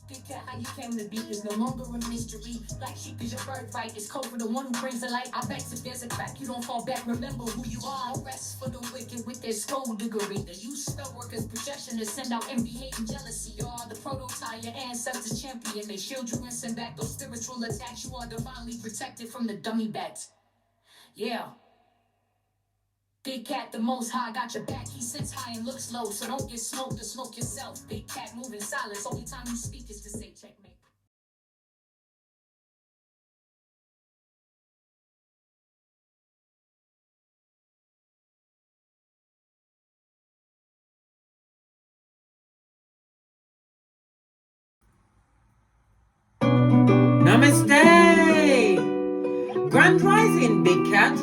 Big cat, how you came to be is no longer a mystery. Black sheep is your birthright. It's code for the one who brings the light. I bet if there's a crack, you don't fall back. Remember who you are. No rest for the wicked with their skullduggery. The use spell workers' projection to send out envy, hate, and jealousy. You are the prototype, your ancestors champion. They shield you and send back those spiritual attacks. You are divinely protected from the dummy bats. Yeah. Big cat, the most high, got your back. He sits high and looks low, so don't get smoked or smoke yourself. Big cat, moving silence. Only time you speak is to say checkmate. Namaste! Grand Rising, Big Cat.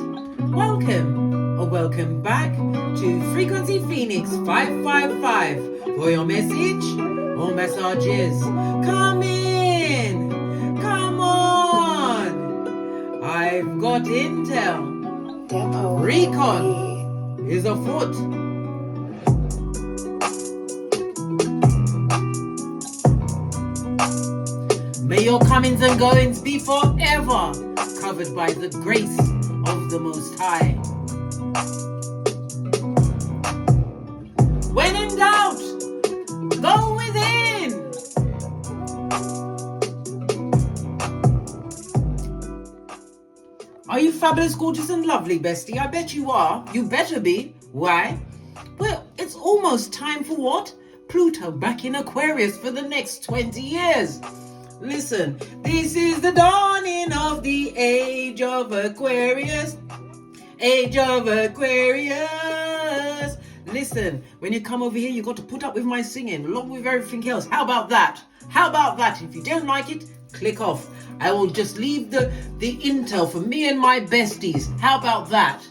Welcome or welcome back to Frequency Phoenix 555 for your message or messages. Come in! Come on! I've got intel. Recon is afoot. May your comings and goings be forever covered by the grace of the Most High. When in doubt, go within. Are you fabulous, gorgeous, and lovely, bestie? I bet you are. You better be. Why? Well, it's almost time for what? Pluto back in Aquarius for the next 20 years. Listen, this is the dawning of the age of Aquarius. Age of Aquarius. Listen, when you come over here, you got to put up with my singing along with everything else. How about that? How about that? If you don't like it, click off. I will just leave the intel for me and my besties. How about that?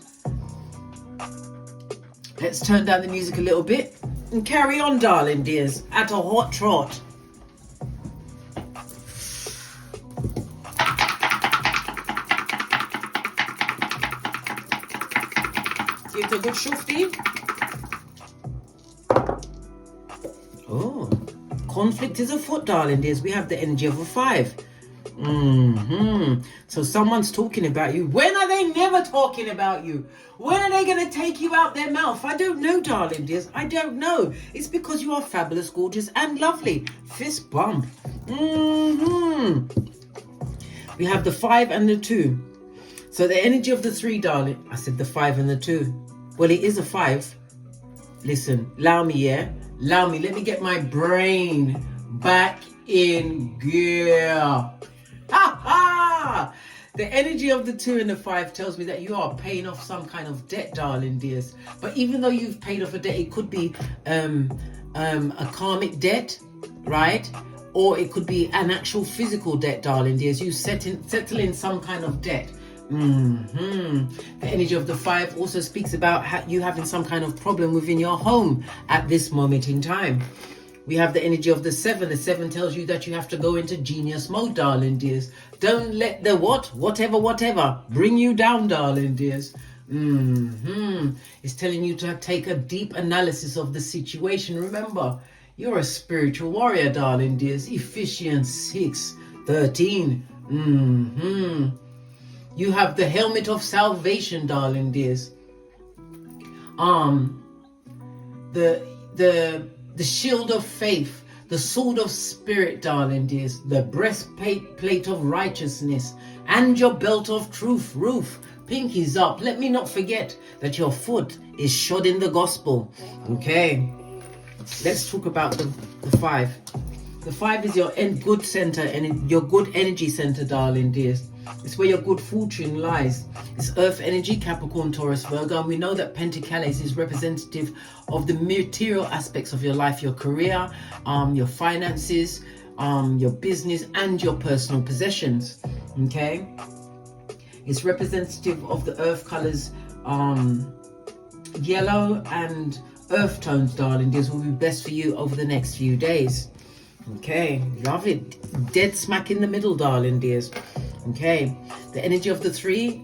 Let's turn down the music a little bit and carry on, darling dears, at a hot trot. Give it a good shufty. Oh, conflict is afoot, darling dears. We have the energy of a 5. So someone's talking about you. When are they never talking about you? When are they going to take you out their mouth? I don't know, darling dears. I don't know. It's because you are fabulous, gorgeous, and lovely. Fist bump. We have the 5 and the 2. So the energy of the 3, darling. I said the 5 and the 2. Well, it is a 5. Listen, allow me, yeah? Allow me. Let me get my brain back in gear. Ha ha! The energy of the 2 and the 5 tells me that you are paying off some kind of debt, darling dears. But even though you've paid off a debt, it could be a karmic debt, right? Or it could be an actual physical debt, darling dears. You settling some kind of debt. The energy of the 5 also speaks about you having some kind of problem within your home at this moment in time. We have the energy of the 7. The 7 tells you that you have to go into genius mode, darling dears. Don't let the whatever bring you down, darling dears. It's telling you to take a deep analysis of the situation. Remember, you're a spiritual warrior, darling dears. Ephesians 6:13. You have the helmet of salvation, darling dears. The shield of faith, the sword of spirit, darling dears, the breastplate of righteousness, and your belt of truth. Roof, pinkies up. Let me not forget that your foot is shod in the gospel. Okay, let's talk about the 5. The 5 is your good center and your good energy center, darling dears. It's where your good fortune lies. It's earth energy, Capricorn, Taurus, Virgo. And we know that Pentacles is representative of the material aspects of your life, your career, your finances, your business, and your personal possessions. Okay? It's representative of the earth colors, yellow and earth tones, darling. This will be best for you over the next few days. Okay, love it. Dead smack in the middle, darling dears. Okay, the energy of the 3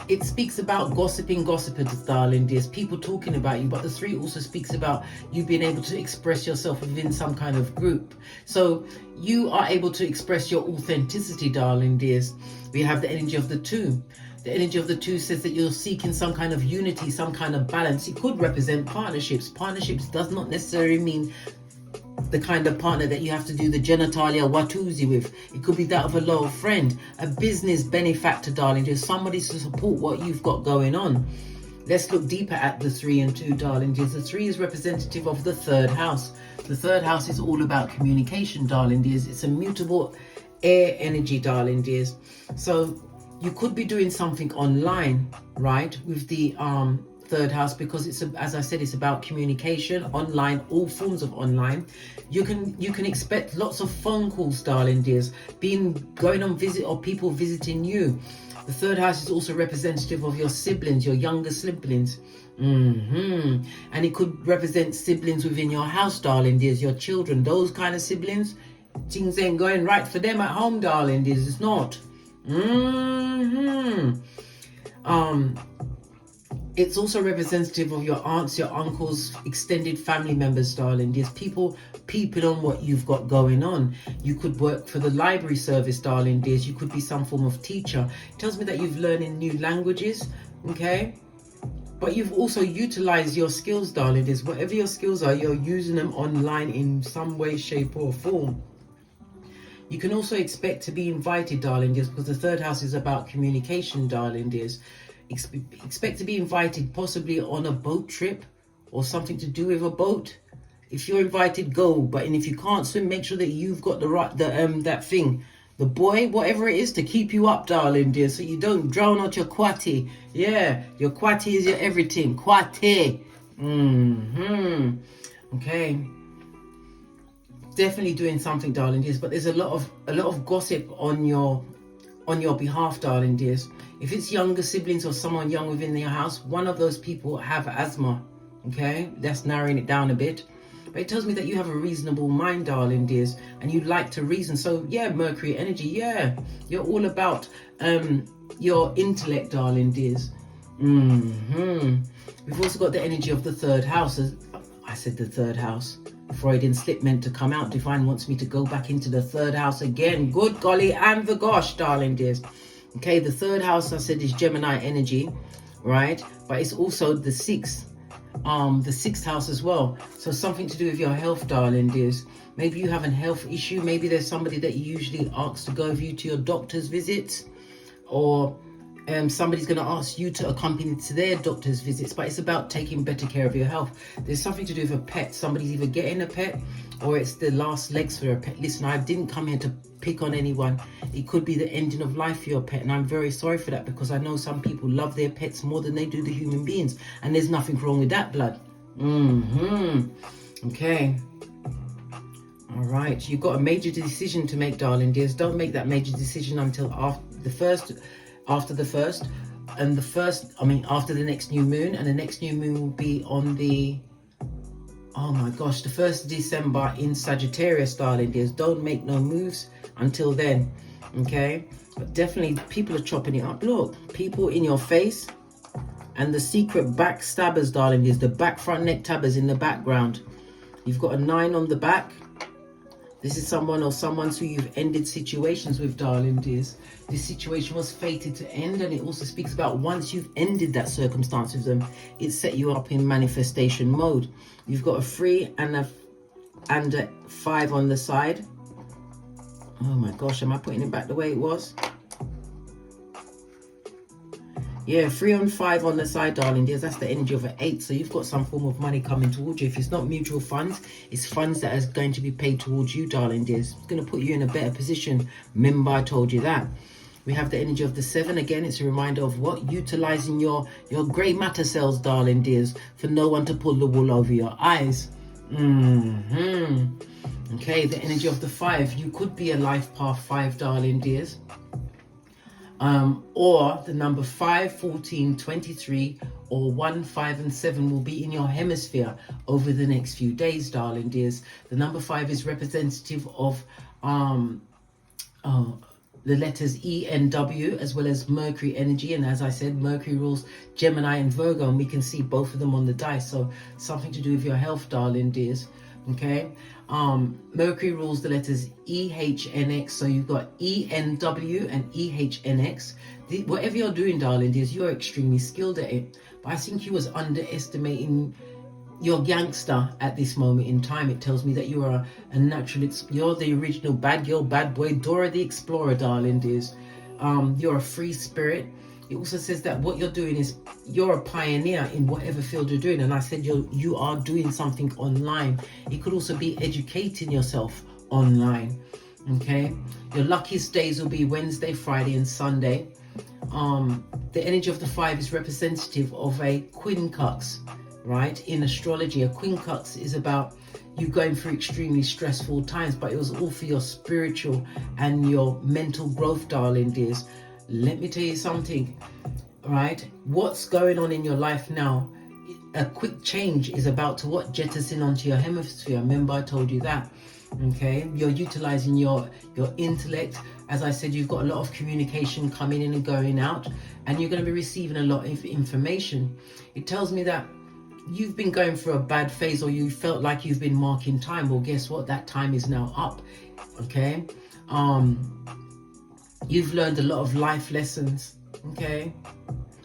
it speaks about gossipers, darling dears, people talking about you. But the 3 also speaks about you being able to express yourself within some kind of group. So you are able to express your authenticity, darling dears. We have the energy of the 2. The energy of the 2 says that you're seeking some kind of unity, some kind of balance. It could represent partnerships. Partnerships does not necessarily mean the kind of partner that you have to do the genitalia watusi with. It could be that of a loyal friend, a business benefactor, darling. There's somebody to support what you've got going on. Let's look deeper at the 3 and 2, darling dears. The 3 is representative of the 3rd house. The 3rd house is all about communication, darling dears. It's a mutable air energy, darling dears. So you could be doing something online, right, with the 3rd house, because it's, as I said, it's about communication online, all forms of online. You can expect lots of phone calls, darling dears, going on visit, or people visiting you. The 3rd house is also representative of your siblings, your younger siblings. And it could represent siblings within your house, darling dears, your children, those kind of siblings. Things ain't going right for them at home, darling dears. It's not. It's also representative of your aunts, your uncles, extended family members, darling. There's people on what you've got going on. You could work for the library service, darling dears. You could be some form of teacher. It tells me that you've learning new languages, okay? But you've also utilized your skills, darling dears. Whatever your skills are, you're using them online in some way, shape or form. You can also expect to be invited, darling dears, because the 3rd house is about communication, darling dears. Expect to be invited, possibly on a boat trip or something to do with a boat. If you're invited, go. But if you can't swim, make sure that you've got that thing, the buoy, whatever it is, to keep you up, darling dear, so you don't drown out your kwati. Yeah, your kwati is your everything. Kwati. Okay. Definitely doing something, darling dears, but there's a lot of gossip on your behalf, darling dears. If it's younger siblings or someone young within your house, one of those people have asthma. Okay, that's narrowing it down a bit. But it tells me that you have a reasonable mind, darling dears, and you like to reason. So yeah, Mercury energy, yeah, you're all about your intellect, darling dears. We've also got the energy of the 3rd house. I said the 3rd house. Freudian slip meant to come out. Divine wants me to go back into the 3rd house again. Good golly and the gosh, darling dears. Okay, the 3rd house, I said, is Gemini energy, right? But it's also the 6th house as well. So something to do with your health, darling dears. Maybe you have a health issue. Maybe there's somebody that you usually ask to go with you to your doctor's visits, or somebody's going to ask you to accompany to their doctor's visits. But it's about taking better care of your health. There's something to do with a pet. Somebody's either getting a pet, or it's the last legs for a pet. Listen, I didn't come here to pick on anyone. It could be the ending of life for your pet, and I'm very sorry for that, because I know some people love their pets more than they do the human beings, and there's nothing wrong with that, blood. Okay. All right, you've got a major decision to make, darling dears. Don't make that major decision until after the first, after the next new moon, and the next new moon will be on the, oh my gosh, the 1st of December in Sagittarius, darling dears. Don't make no moves until then, okay? But definitely people are chopping it up. Look, people in your face, and the secret backstabbers, darling dears, the back front neck tabbers in the background. You've got a 9 on the back. This is someone or someone who you've ended situations with, darling dears. This situation was fated to end, and it also speaks about once you've ended that circumstance with them, it set you up in manifestation mode. You've got a 3 and a 5 on the side. Oh my gosh, am I putting it back the way it was? Yeah, 3 and 5 on the side, darling dears. That's the energy of an 8. So you've got some form of money coming towards you. If it's not mutual funds, it's funds that is going to be paid towards you, darling dears. It's going to put you in a better position. Remember, I told you that. We have the energy of the 7 again. It's a reminder of what? Utilizing your grey matter cells, darling dears, for no one to pull the wool over your eyes. Okay, the energy of the 5. You could be a life path 5, darling dears. Or the number 5, 14, 23, or 1, 5, and 7 will be in your hemisphere over the next few days, darling dears. The number 5 is representative of the letters E and W, as well as Mercury energy. And as I said, Mercury rules Gemini and Virgo, and we can see both of them on the dice. So something to do with your health, darling dears. Okay. Mercury rules the letters E, H, N, X. So you've got E, N, W and E, H, N, X. Whatever you're doing, darling dears, you're extremely skilled at it. But I think you was underestimating your gangster at this moment in time. It tells me that you are a natural, you're the original bad girl, bad boy, Dora the Explorer, darling dears. You're a free spirit. It also says that what you're doing is you're a pioneer in whatever field you're doing. And I said you are doing something online. It could also be educating yourself online. Okay. Your luckiest days will be Wednesday, Friday and Sunday. The energy of the 5 is representative of a quincunx. Right? In astrology, a quincunx is about you going through extremely stressful times, but it was all for your spiritual and your mental growth, darling dears. Let me tell you something, right? What's going on in your life now? A quick change is about to what? Jettison onto your hemisphere. Remember I told you that. Okay, you're utilizing your intellect. As I said, you've got a lot of communication coming in and going out, and you're going to be receiving a lot of information. It tells me that you've been going through a bad phase, or you felt like you've been marking time. Well, guess what? That time is now up. Okay. You've learned a lot of life lessons. Okay.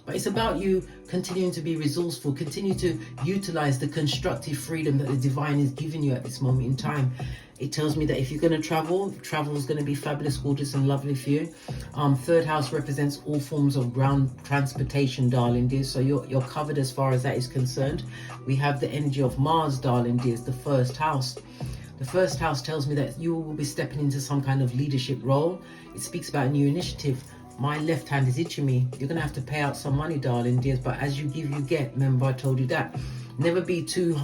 But it's about you continuing to be resourceful, continue to utilize the constructive freedom that the divine is giving you at this moment in time. It tells me that if you're going to travel is going to be fabulous, gorgeous and lovely for you. Third house represents all forms of ground transportation, darling dears. So you're covered as far as that is concerned. We have the energy of Mars, darling dears, the first house. The first house tells me that you will be stepping into some kind of leadership role. It speaks about a new initiative. My left hand is itching me. You're going to have to pay out some money, darling dears. But as you give, you get. Remember, I told you that. Never be too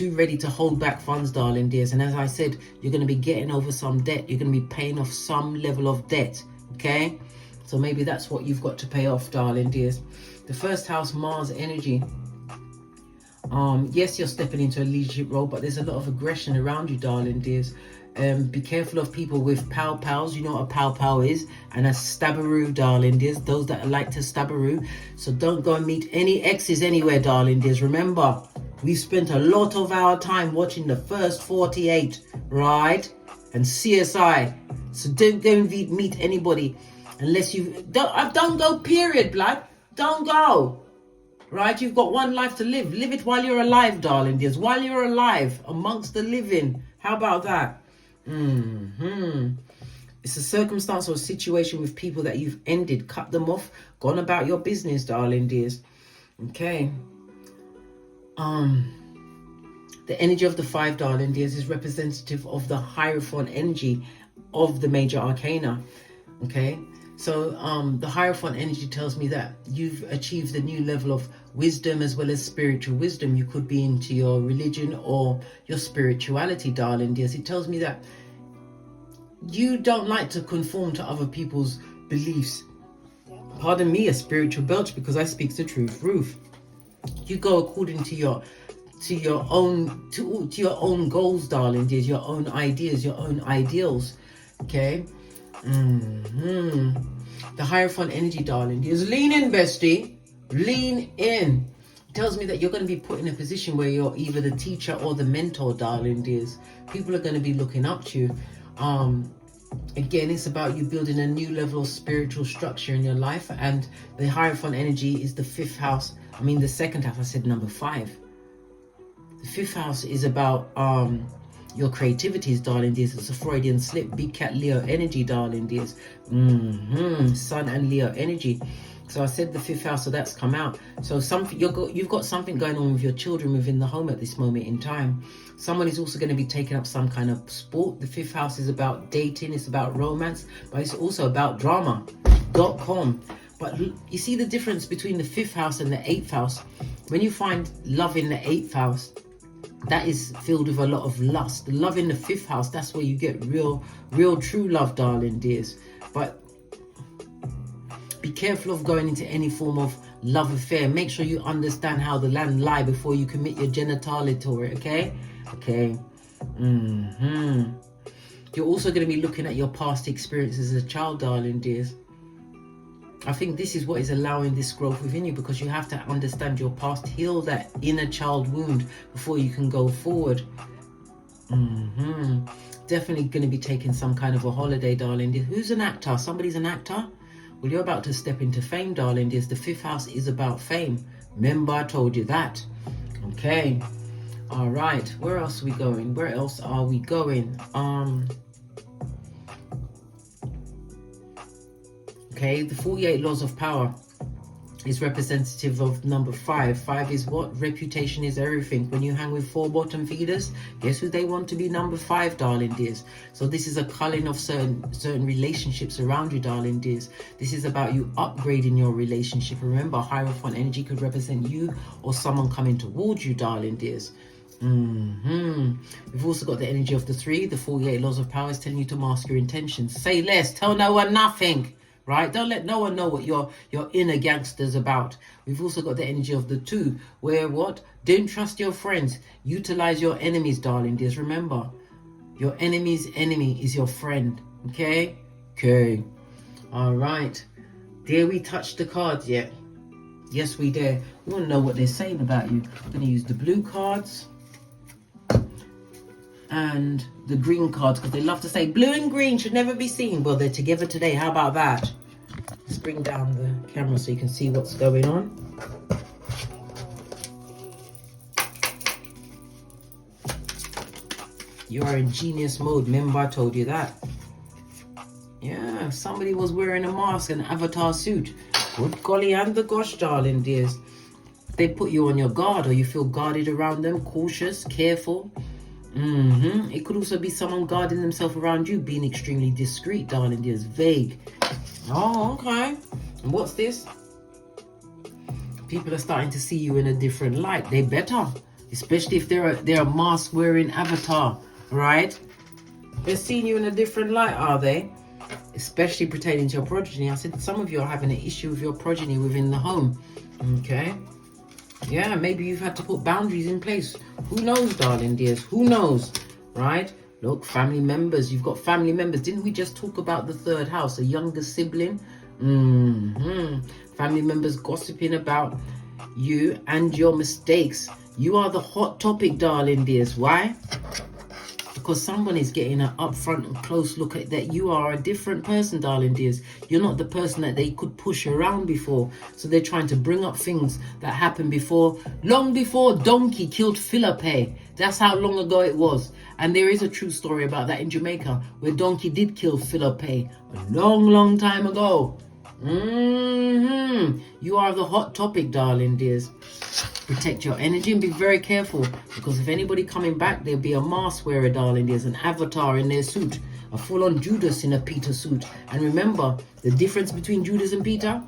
ready to hold back funds, darling dears. And as I said, you're going to be getting over some debt. You're going to be paying off some level of debt. Okay? So maybe that's what you've got to pay off, darling dears. The first house, Mars energy. Yes, you're stepping into a leadership role, but there's a lot of aggression around you, darling dears. Be careful of people with pow-pows. You know what a pow-pow is. And a stabberoo, darling dears. Those that like to stabberoo. So don't go and meet any exes anywhere, darling dears. Remember, we've spent a lot of our time watching the first 48, right? And CSI. So don't go and meet anybody unless you... Don't go, period, blood. Don't go. Right? You've got one life to live. Live it while you're alive, darling dears. While you're alive, amongst the living. How about that? It's a circumstance or a situation with people that you've ended, cut them off, gone about your business, darling dears. Okay. The energy of the 5, darling dears, is representative of the Hierophant energy of the major arcana. Okay. So the Hierophant energy tells me that you've achieved a new level of wisdom as well as spiritual wisdom. You could be into your religion or your spirituality, darling dears. It tells me that you don't like to conform to other people's beliefs. Pardon me, a spiritual belch, because I speak the truth. Ruth, you go according to your own goals, darling dears, your own ideas, your own ideals. Okay. The Hierophant energy, darling dears. Lean in, bestie. Lean in. It tells me that you're going to be put in a position where you're either the teacher or the mentor, darling dears. People are going to be looking up to you. Again, it's about you building a new level of spiritual structure in your life. And the Hierophant energy is the 5th house. I mean, the 2nd house. I said number 5. The 5th house is about your creativities, darling dears. It's a Freudian slip. Big cat Leo energy, darling dears. Sun and Leo energy. So I said the 5th house, so that's come out. So you've got something going on with your children within the home at this moment in time. Someone is also going to be taking up some kind of sport. The 5th house is about dating. It's about romance, but it's also about drama.com. But you see the difference between the 5th house and the 8th house. When you find love in the 8th house, that is filled with a lot of lust. Love in the 5th house, that's where you get real true love, darling dears. But be careful of going into any form of love affair. Make sure you understand how the land lie before you commit your genitalia to it, okay? Okay. You're also going to be looking at your past experiences as a child, darling dears. I think this is what is allowing this growth within you, because you have to understand your past, heal that inner child wound before you can go forward. Definitely going to be taking some kind of a holiday, darling dear. Who's an actor? Somebody's an actor? Well, you're about to step into fame, darling dears. The 5th house is about fame. Remember, I told you that. Okay. All right. Where else are we going? Where else are we going? Okay, the 48 laws of power is representative of number 5. 5 is what? Reputation is everything. When you hang with 4 bottom feeders, guess who they want to be number 5, darling dears? So this is a culling of certain relationships around you, darling dears. This is about you upgrading your relationship. Remember, Hierophant energy could represent you or someone coming towards you, darling dears. We've also got the energy of the 3. The 48 laws of power is telling you to mask your intentions. Say less, tell no one nothing. Right? Don't let no one know what your inner gangster's about. We've also got the energy of the 2, where what? Don't trust your friends. Utilize your enemies, darling dears. Remember, your enemy's enemy is your friend. Okay? Okay. All right. Dare we touch the cards yet? Yes, we dare. We want to know what they're saying about you. I'm going to use the blue cards and the green cards, because they love to say blue and green should never be seen. Well, they're together today. How about that? Let's bring down the camera so you can see what's going on. You are in genius mode. Remember, I told you that. Yeah, somebody was wearing a mask and avatar suit. Good golly and the gosh, darling dears. They put you on your guard, or you feel guarded around them, cautious, careful. It could also be someone guarding themselves around you, being extremely discreet, darling dears, vague. Oh, okay. And what's this? People are starting to see you in a different light. They better, especially if they're a mask-wearing avatar, right? They're seeing you in a different light, are they? Especially pertaining to your progeny. I said some of you are having an issue with your progeny within the home. Okay. Yeah, maybe you've had to put boundaries in place. Who knows, darling dears? Who knows, right? Look, family members. You've got family members. Didn't we just talk about the 3rd house, a younger sibling? Family members gossiping about you and your mistakes. You are the hot topic, darling dears. Why? Because someone is getting an upfront and close look at that you are a different person, darling dears. You're not the person that they could push around before. So they're trying to bring up things that happened before, long before Donkey killed Philippe. That's how long ago it was. And there is a true story about that in Jamaica, where Donkey did kill Philippe a long, long time ago. You are the hot topic, darling dears. Protect your energy and be very careful, because if anybody coming back, there'll be a mask wearer, darling. There's an avatar in their suit, a full-on Judas in a Peter suit. And remember, the difference between Judas and Peter?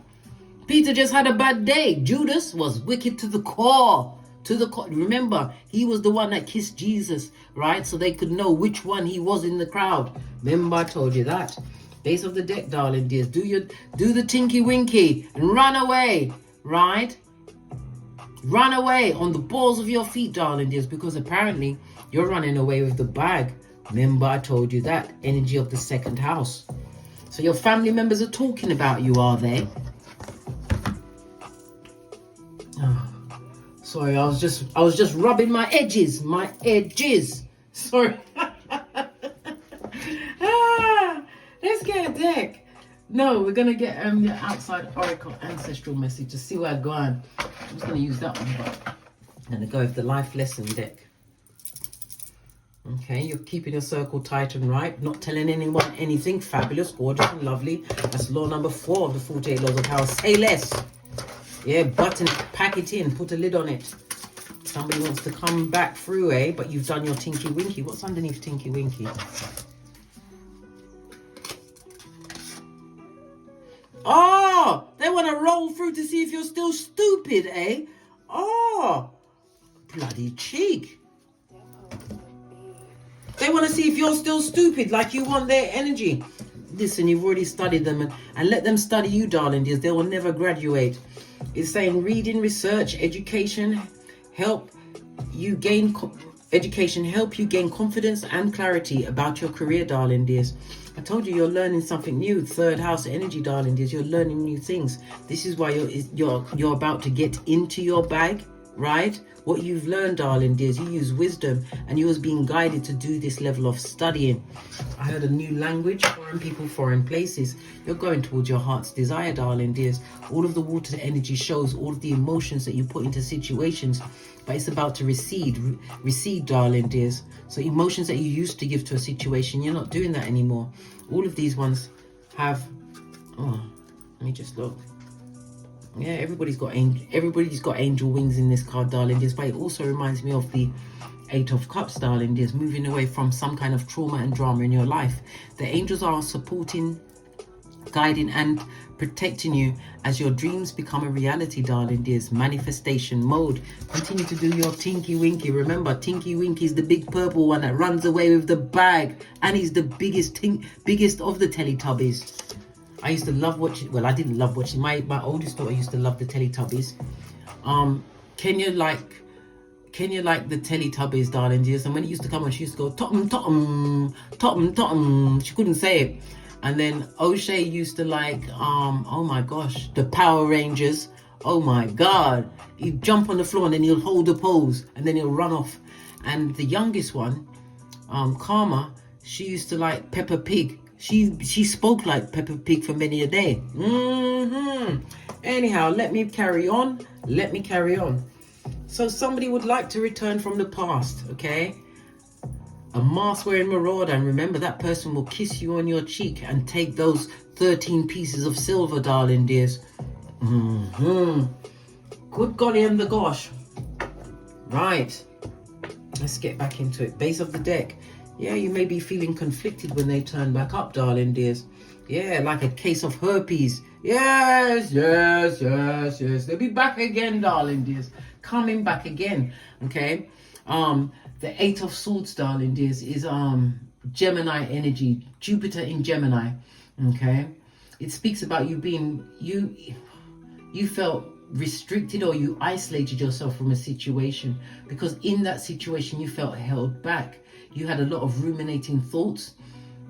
Peter just had a bad day. Judas was wicked to the core. To the core. Remember, he was the one that kissed Jesus, right? So they could know which one he was in the crowd. Remember, I told you that. Base of the deck, darling dears. Do the tinky winky and run away, right? Run away on the balls of your feet, darling dears, because apparently you're running away with the bag. Remember, I told you that. Energy of the 2nd house. So your family members are talking about you, are they? Oh, sorry, I was just rubbing my edges. My edges. Sorry. Let's get a deck. No, we're gonna get the outside oracle ancestral message to see where I'm going. I'm just gonna use that one, but I'm gonna go with the life lesson deck. Okay, you're keeping your circle tight and right, not telling anyone anything. Fabulous, gorgeous, and lovely. That's law number 4 of the 48 laws of power. Say less. Yeah, button, pack it in, put a lid on it. Somebody wants to come back through, eh? But you've done your tinky winky. What's underneath tinky winky? Oh, they want to roll through to see if you're still stupid, eh? Oh, bloody cheek. They want to see if you're still stupid, like you want their energy. Listen, you've already studied them, and let them study you, darling dears. They will never graduate. It's saying reading, research, education, help you gain Education help you gain confidence and clarity about your career, darling dears. I told you you're learning something new. Third house energy, darling dears. You're learning new things. This is why you're about to get into your bag, right? What you've learned, darling dears, you use wisdom, and you was being guided to do this level of studying. I heard a new language, foreign people, foreign places. You're going towards your heart's desire, darling dears. All of the water energy shows all of the emotions that you put into situations, but it's about to recede, darling dears. So emotions that you used to give to a situation, you're not doing that anymore. All of these ones have, oh, let me just look. Yeah, everybody's got angel wings in this card, darling dears. But it also reminds me of the 8 of Cups, darling dears, moving away from some kind of trauma and drama in your life. The angels are supporting, guiding and protecting you as your dreams become a reality, darling dears. Manifestation mode. Continue to do your Tinky Winky. Remember, Tinky Winky is the big purple one that runs away with the bag, and he's the biggest of the Teletubbies. I used to love watching, well, I didn't love watching, my oldest daughter used to love the Teletubbies. Can you like the Teletubbies, darling dears? And when it used to come on, she used to go, Tottum, Tottum, Tottum, Tottum. She couldn't say it. And then O'Shea used to like, oh my gosh, the Power Rangers. Oh my God. He'd jump on the floor and then he'll hold the pose and then he'll run off. And the youngest one, Karma, she used to like Peppa Pig. She spoke like Peppa Pig for many a day. Anyhow, let me carry on. So somebody would like to return from the past, okay? A mask-wearing marauder, and remember that person will kiss you on your cheek and take those 13 pieces of silver, darling dears. Good golly and the gosh. Right. Let's get back into it. Base of the deck. Yeah, you may be feeling conflicted when they turn back up, darling dears. Yeah, like a case of herpes. Yes. They'll be back again, darling dears. Coming back again. Okay. The 8 of Swords, darling dears, is Gemini energy. Jupiter in Gemini. Okay. It speaks about you being you felt restricted, or you isolated yourself from a situation because in that situation you felt held back. You had a lot of ruminating thoughts.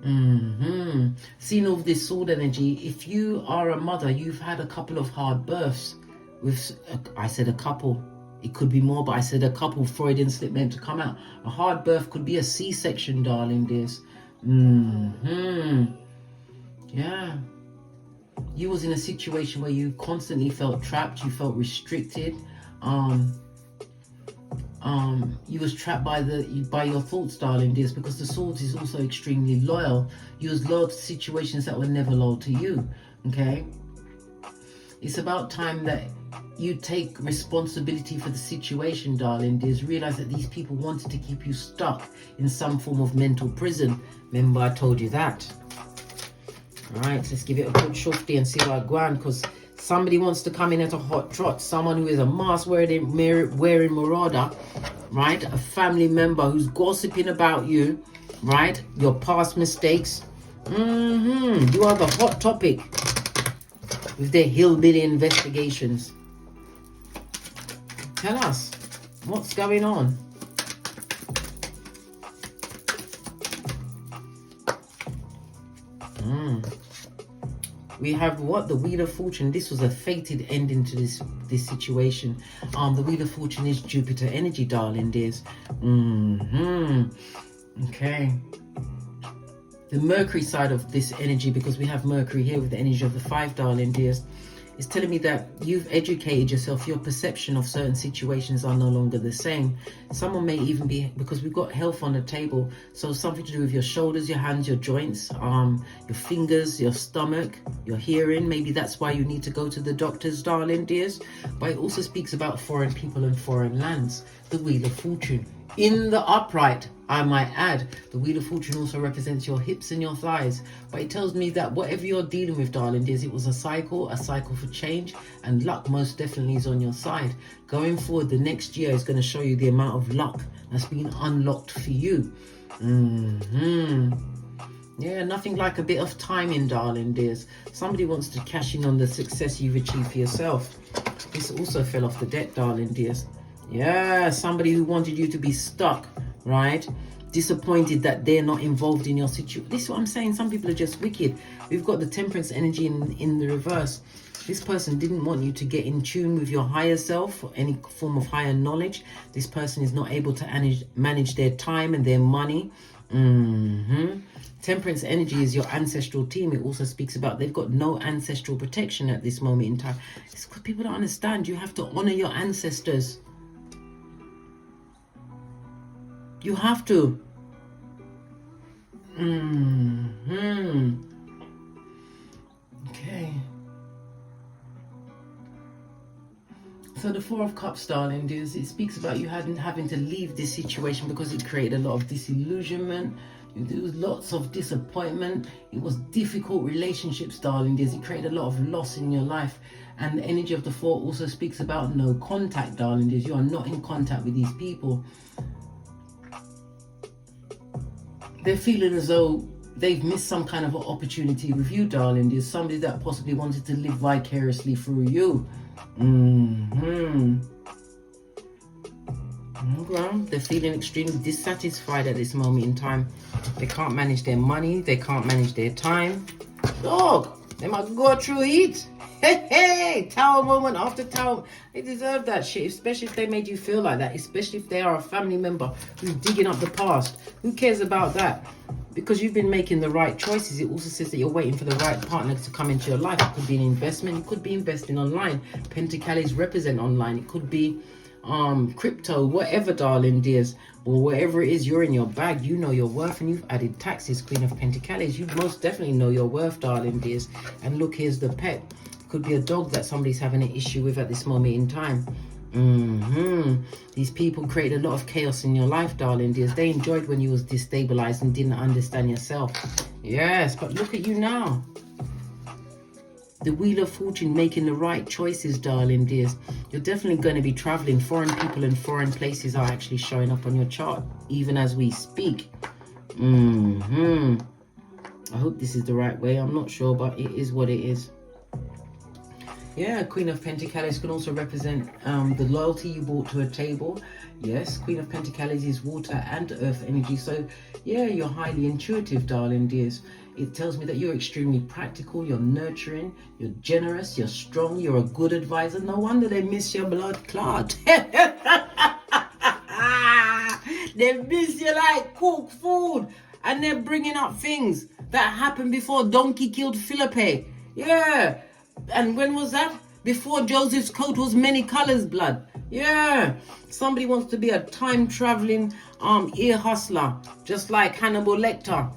Seeing all of this sword energy, if you are a mother, you've had a couple of hard births. I said a couple. It could be more, but I said a couple. Freudian slip meant to come out. A hard birth could be a C-section, darling dears. Yeah. You was in a situation where you constantly felt trapped. You felt restricted. You was trapped by your thoughts, darling dears, because the Swords is also extremely loyal. You was loyal to situations that were never loyal to you. Okay. It's about time that you take responsibility for the situation, darling dears. Realize that these people wanted to keep you stuck in some form of mental prison. Remember, I told you that. All right, let's give it a good shofty and see what I go on, because somebody wants to come in at a hot trot. Someone who is a mask-wearing marauder, right? A family member who's gossiping about you, right? Your past mistakes. You are the hot topic with their hillbilly investigations. Tell us, what's going on? We have what? The Wheel of Fortune. This was a fated ending to this situation. The Wheel of Fortune is Jupiter energy, darling dears. Okay. The Mercury side of this energy, because we have Mercury here with the energy of the 5, darling dears, is telling me that you've educated yourself. Your perception of certain situations are no longer the same. Someone may even be, because we've got health on the table, so something to do with your shoulders, your hands, your joints, your fingers, your stomach, your hearing. Maybe that's why you need to go to the doctors, darling dears. But it also speaks about foreign people and foreign lands. The Wheel of Fortune. In the upright, I might add, the Wheel of Fortune also represents your hips and your thighs. But it tells me that whatever you're dealing with, darling dears, it was a cycle for change, and luck most definitely is on your side. Going forward, the next year is going to show you the amount of luck that's been unlocked for you. Yeah, nothing like a bit of timing, darling dears. Somebody wants to cash in on the success you've achieved for yourself. This also fell off the deck, darling dears. Yeah, somebody who wanted you to be stuck right? Disappointed that they're not involved in your situation. This is what I'm saying. Some people are just wicked. We've got the temperance energy in the reverse. This person didn't want you to get in tune with your higher self or any form of higher knowledge. This person is not able to manage their time and their money. Temperance energy is your ancestral team. It also speaks about they've got no ancestral protection at this moment in time. It's because people don't understand. You have to honor your ancestors. You have to. Okay. So the Four of Cups, darling, it speaks about you having to leave this situation because it created a lot of disillusionment. There was lots of disappointment. It was difficult relationships, darling. It created a lot of loss in your life. And the energy of the Four also speaks about no contact, darling. You are not in contact with these people. They're feeling as though they've missed some kind of an opportunity with you, darling. There's somebody that possibly wanted to live vicariously through you. Well, they're feeling extremely dissatisfied at this moment in time. They can't manage their money. They can't manage their time. Dog, they must go through it. Hey, tower moment after tower. They deserve that shit, especially if they made you feel like that, especially if they are a family member who's digging up the past. Who cares about that? Because you've been making the right choices. It also says that you're waiting for the right partner to come into your life. It could be an investment. It could be investing online. Pentacles represent online. It could be crypto, whatever, darling dears, or whatever it is, you're in your bag. You know your worth, and you've added taxes, Queen of Pentacles. You most definitely know your worth, darling dears. And look, here's the pet. Could be a dog that somebody's having an issue with at this moment in time. These people created a lot of chaos in your life, darling dears. They enjoyed when you was destabilized and didn't understand yourself. Yes, but look at you now. The Wheel of Fortune, making the right choices, darling dears. You're definitely going to be traveling. Foreign people and foreign places are actually showing up on your chart, even as we speak. I hope this is the right way. I'm not sure, but it is what it is. Yeah, Queen of Pentacles can also represent the loyalty you brought to a table. Yes, Queen of Pentacles is water and earth energy. So, yeah, you're highly intuitive, darling dears. It tells me that you're extremely practical, you're nurturing, you're generous, you're strong, you're a good advisor. No wonder they miss your blood clot. They miss you like cooked food. And they're bringing up things that happened before donkey killed Philippe. Yeah. And when was that? Before Joseph's coat was many colors, blood. Yeah. Somebody wants to be a time-traveling ear hustler, just like Hannibal Lecter.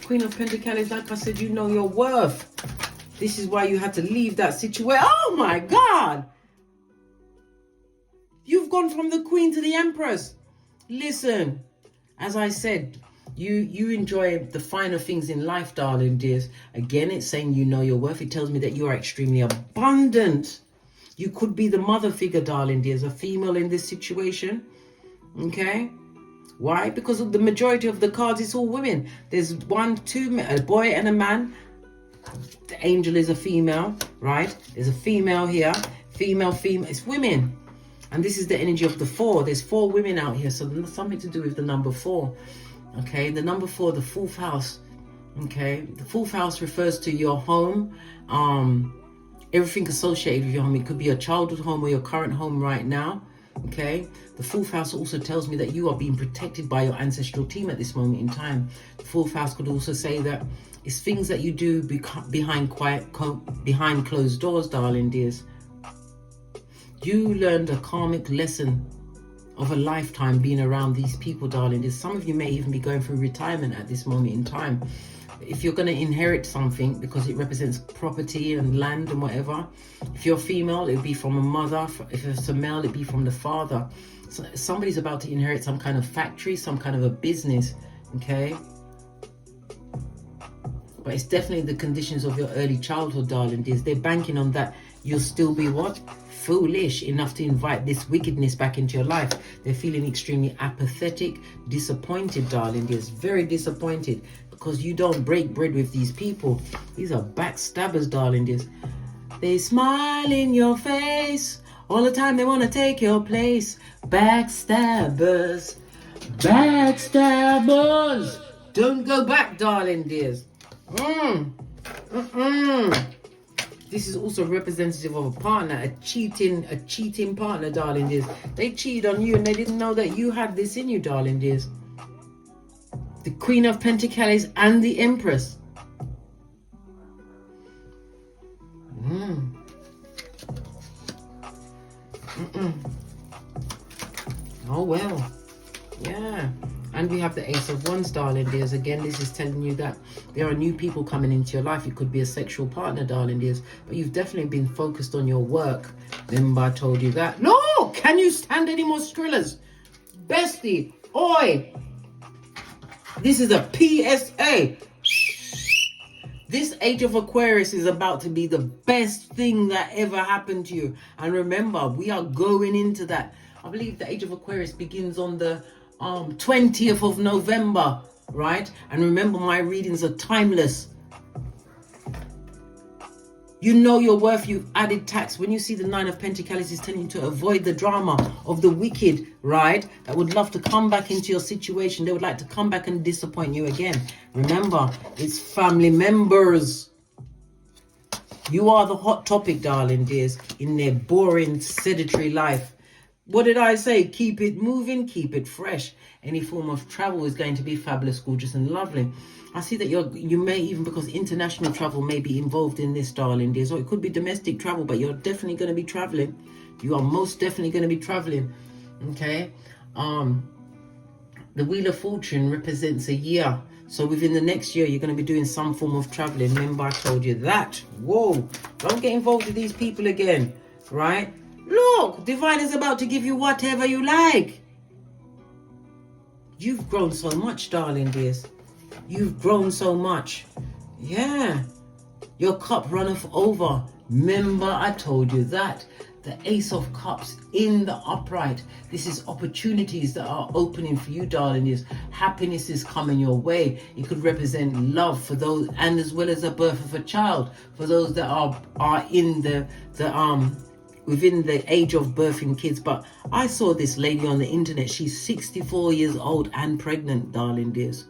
Queen of Pentacles, like I said, you know your worth. This is why you had to leave that situation. Oh my God. You've gone from the Queen to the Empress. Listen, as I said, you enjoy the finer things in life, darling dears. Again, it's saying you know your worth. It tells me that you are extremely abundant. You could be the mother figure, darling dears, a female in this situation. Okay? Why? Because of the majority of the cards, it's all women. There's a boy and a man. The angel is a female, right? There's a female here. Female. It's women. And this is the energy of the 4. There's 4 women out here. So there's something to do with the number 4. Okay, the number 4, the 4th house. Okay, the 4th house refers to your home, everything associated with your home. It could be your childhood home or your current home right now. Okay, the 4th house also tells me that you are being protected by your ancestral team at this moment in time. The 4th house could also say that it's things that you do behind closed doors, darling dears. You learned a karmic lesson of a lifetime being around these people, darling. Some of you may even be going through retirement at this moment in time. If you're going to inherit something, because it represents property and land and whatever, if you're female, it'll be from a mother. If it's a male, it'll be from the father. So somebody's about to inherit some kind of factory, some kind of a business. Okay, but it's definitely the conditions of your early childhood, darling dears. They're banking on that you'll still be what? Foolish enough to invite this wickedness back into your life. They're feeling extremely apathetic, disappointed, darling dears. Very disappointed because you don't break bread with these people. These are backstabbers, darling dears. They smile in your face All the time they want to take your place. Backstabbers. Backstabbers. Don't go back, darling dears. This is also representative of a partner, a cheating partner, darling dears. They cheated on you and they didn't know that you had this in you, darling dears. The Queen of Pentacles and the Empress. Oh well, yeah. And we have the Ace of Wands, darling dears. Again, this is telling you that there are new people coming into your life. It could be a sexual partner, darling dears, but you've definitely been focused on your work. Remember I told you that. No, can you stand any more thrillers? Bestie, oi. This is a PSA. This Age of Aquarius is about to be the best thing that ever happened to you. And remember, we are going into that. I believe the Age of Aquarius begins on the 20th of November, right? And remember, my readings are timeless. You know your worth, you've added tax. When you see the Nine of Pentacles, it's telling you to avoid the drama of the wicked, right? That would love to come back into your situation. They would like to come back and disappoint you again. Remember, it's family members. You are the hot topic, darling dears, in their boring, sedentary life. What did I say? Keep it moving, keep it fresh. Any form of travel is going to be fabulous, gorgeous, and lovely. I see that you may even, because international travel may be involved in this, darling dears, or it could be domestic travel, but you're definitely going to be traveling. You are most definitely going to be traveling. Okay. The Wheel of Fortune represents a year. So within the next year, you're going to be doing some form of traveling. Remember, I told you that. Whoa. Don't get involved with these people again. Right? Look, Divine is about to give you whatever you like. You've grown so much, darling dears. You've grown so much. Yeah. Your cup runneth over. Remember, I told you that. The Ace of Cups in the upright. This is opportunities that are opening for you, darling dears. Happiness is coming your way. It could represent love for those, and as well as the birth of a child for those that are in within the age of birthing kids. But I saw this lady on the internet. She's 64 years old and pregnant, darling dears.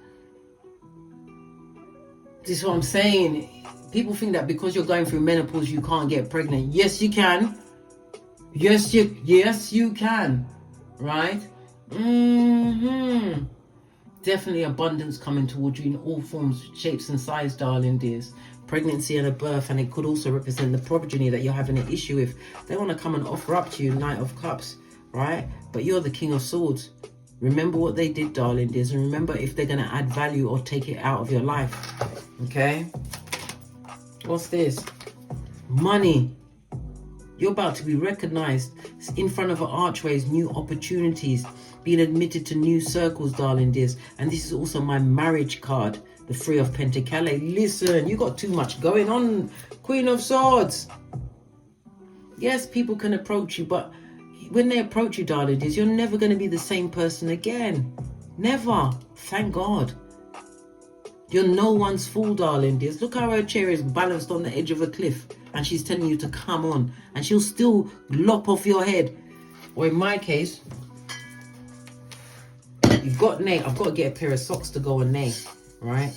This is what I'm saying. People think that because you're going through menopause, you can't get pregnant. Yes, you can. Yes, you can. Right? Definitely abundance coming towards you in all forms, shapes, and sizes, darling dears. Pregnancy and a birth, and it could also represent the progeny that you're having an issue with. They want to come and offer up to you Knight of Cups, right? But you're the King of Swords. Remember what they did, darling dears, and remember if they're going to add value or take it out of your life. Okay? What's this? Money. You're about to be recognized in front of an archways, new opportunities, being admitted to new circles, darling dears. And this is also my marriage card, the Three of Pentacles. Listen, you got too much going on, Queen of Swords. Yes, people can approach you, but when they approach you, darling dears, you're never going to be the same person again. Never. Thank God. You're no one's fool, darling dears. Look how her chair is balanced on the edge of a cliff, and she's telling you to come on, and she'll still lop off your head. Or in my case, you've got Nay. I've got to get a pair of socks to go on Nay, right?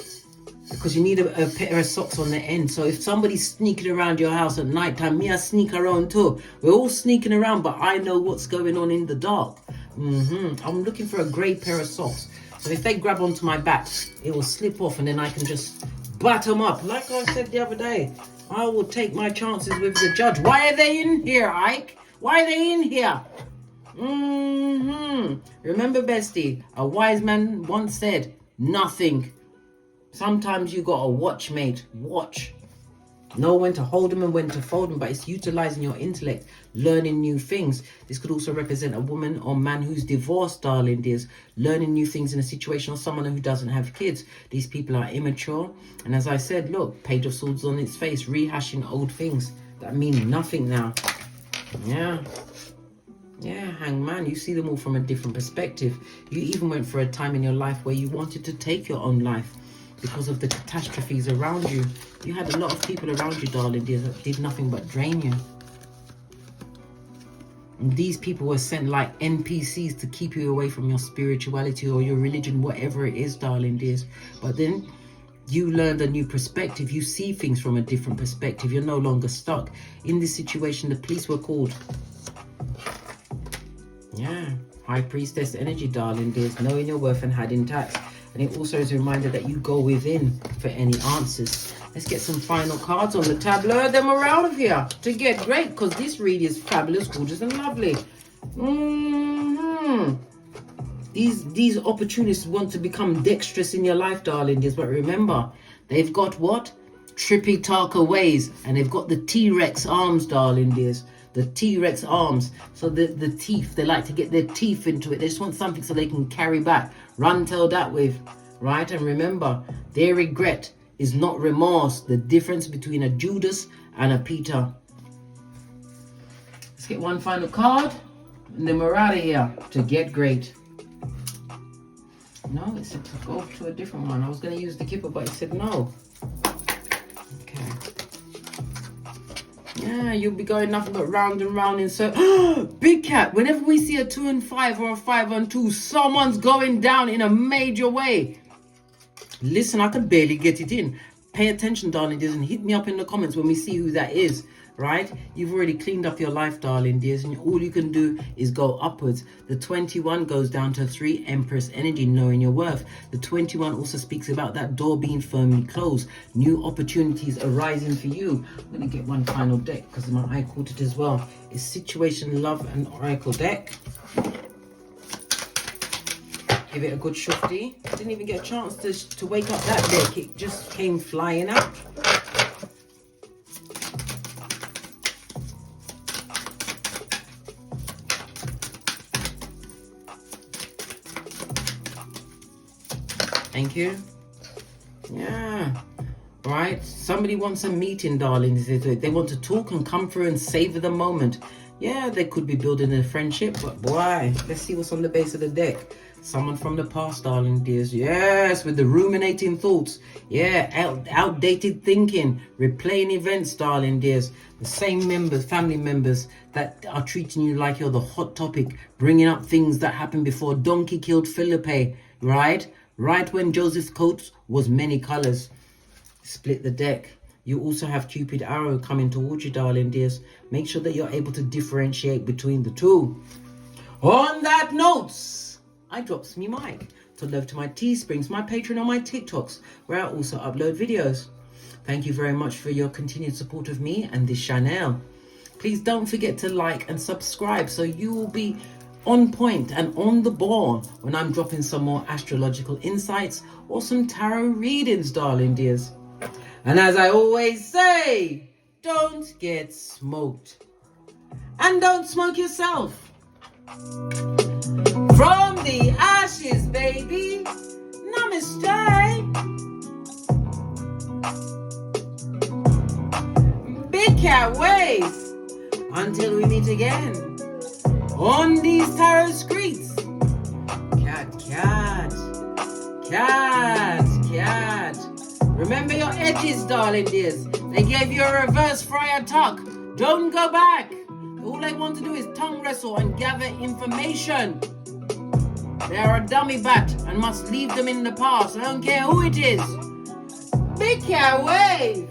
Because you need a pair of socks on the end. So if somebody's sneaking around your house at night time, me, I sneak around too. We're all sneaking around, but I know what's going on in the dark. I'm looking for a grey pair of socks. So if they grab onto my back, it will slip off, and then I can just bat them up. Like I said the other day, I will take my chances with the judge. Why are they in here, Ike? Why are they in here? Remember, bestie, a wise man once said, nothing. Sometimes you got a watchmate. Watch. Know when to hold them and when to fold them, but it's utilizing your intellect, learning new things. This could also represent a woman or man who's divorced, darling dears, learning new things in a situation, or someone who doesn't have kids. These people are immature. And as I said, look, Page of Swords on its face, rehashing old things that mean nothing now. Yeah, Hangman, you see them all from a different perspective. You even went for a time in your life where you wanted to take your own life because of the catastrophes around you. You had a lot of people around you, darling dear, that did nothing but drain you. These people were sent like NPCs to keep you away from your spirituality or your religion, whatever it is, darling dears. But then you learned a new perspective. You see things from a different perspective. You're no longer stuck. In this situation, the police were called. Yeah, High Priestess energy, darling dears. Knowing your worth and hiding tax. And it also is a reminder that you go within for any answers. Let's get some final cards on the tableau. Then we're out of here to get great, because this reading is fabulous, gorgeous, and lovely. These opportunists want to become dexterous in your life, darling dears. But remember, they've got what? Trippy Taka ways. And they've got the T-Rex arms, darling dears. The T-Rex arms. So the teeth, they like to get their teeth into it. They just want something so they can carry back. Run tell that with. Right? And remember, their regret is not remorse. The difference between a Judas and a Peter. Let's get one final card. And then we're out of here to get great. No, it said to go to a different one. I was going to use the Kipper, but it said no. Okay. Yeah, you'll be going nothing but round and round in circles. Big cat, whenever we see a 2 and 5 or a 5 and 2, someone's going down in a major way. Listen, I can barely get it in. Pay attention, darling dears, and hit me up in the comments when we see who that is. Right? You've already cleaned up your life, darling dears, and all you can do is go upwards. The 21 goes down to 3 Empress energy, knowing your worth. The 21 also speaks about that door being firmly closed, new opportunities arising for you. I'm going to get one final deck because my eye caught it as well. It's Situation, Love, and Oracle deck. Give it a good shufty. Didn't even get a chance to wake up that deck. It just came flying out. Thank you. Yeah. Right. Somebody wants a meeting, darlings. They want to talk and come through and savor the moment. Yeah, they could be building a friendship, but boy, let's see what's on the base of the deck. Someone from the past, darling dears. Yes, with the ruminating thoughts. Yeah, outdated thinking. Replaying events, darling dears. The same members, family members that are treating you like you're the hot topic. Bringing up things that happened before Donkey killed Philippe. Right? Right when Joseph's coat was many colors. Split the deck. You also have Cupid arrow coming towards you, darling dears. Make sure that you're able to differentiate between the two. On that note, I drops me mic to love to my Teesprings, my Patreon, or my TikToks, where I also upload videos. Thank you very much for your continued support of me and this channel. Please don't forget to like and subscribe so you will be on point and on the ball when I'm dropping some more astrological insights or some tarot readings, darling dears. And as I always say, don't get smoked. And don't smoke yourself. From the ashes, baby. Namaste. Big cat waves. Until we meet again on these tarot streets. Cat, cat. Cat, cat. Remember your edges, darling dears. They gave you a reverse Friar Tuck. Don't go back. All they want to do is tongue wrestle and gather information. They are a dummy bat and must leave them in the past. I don't care who it is. Big cat wave.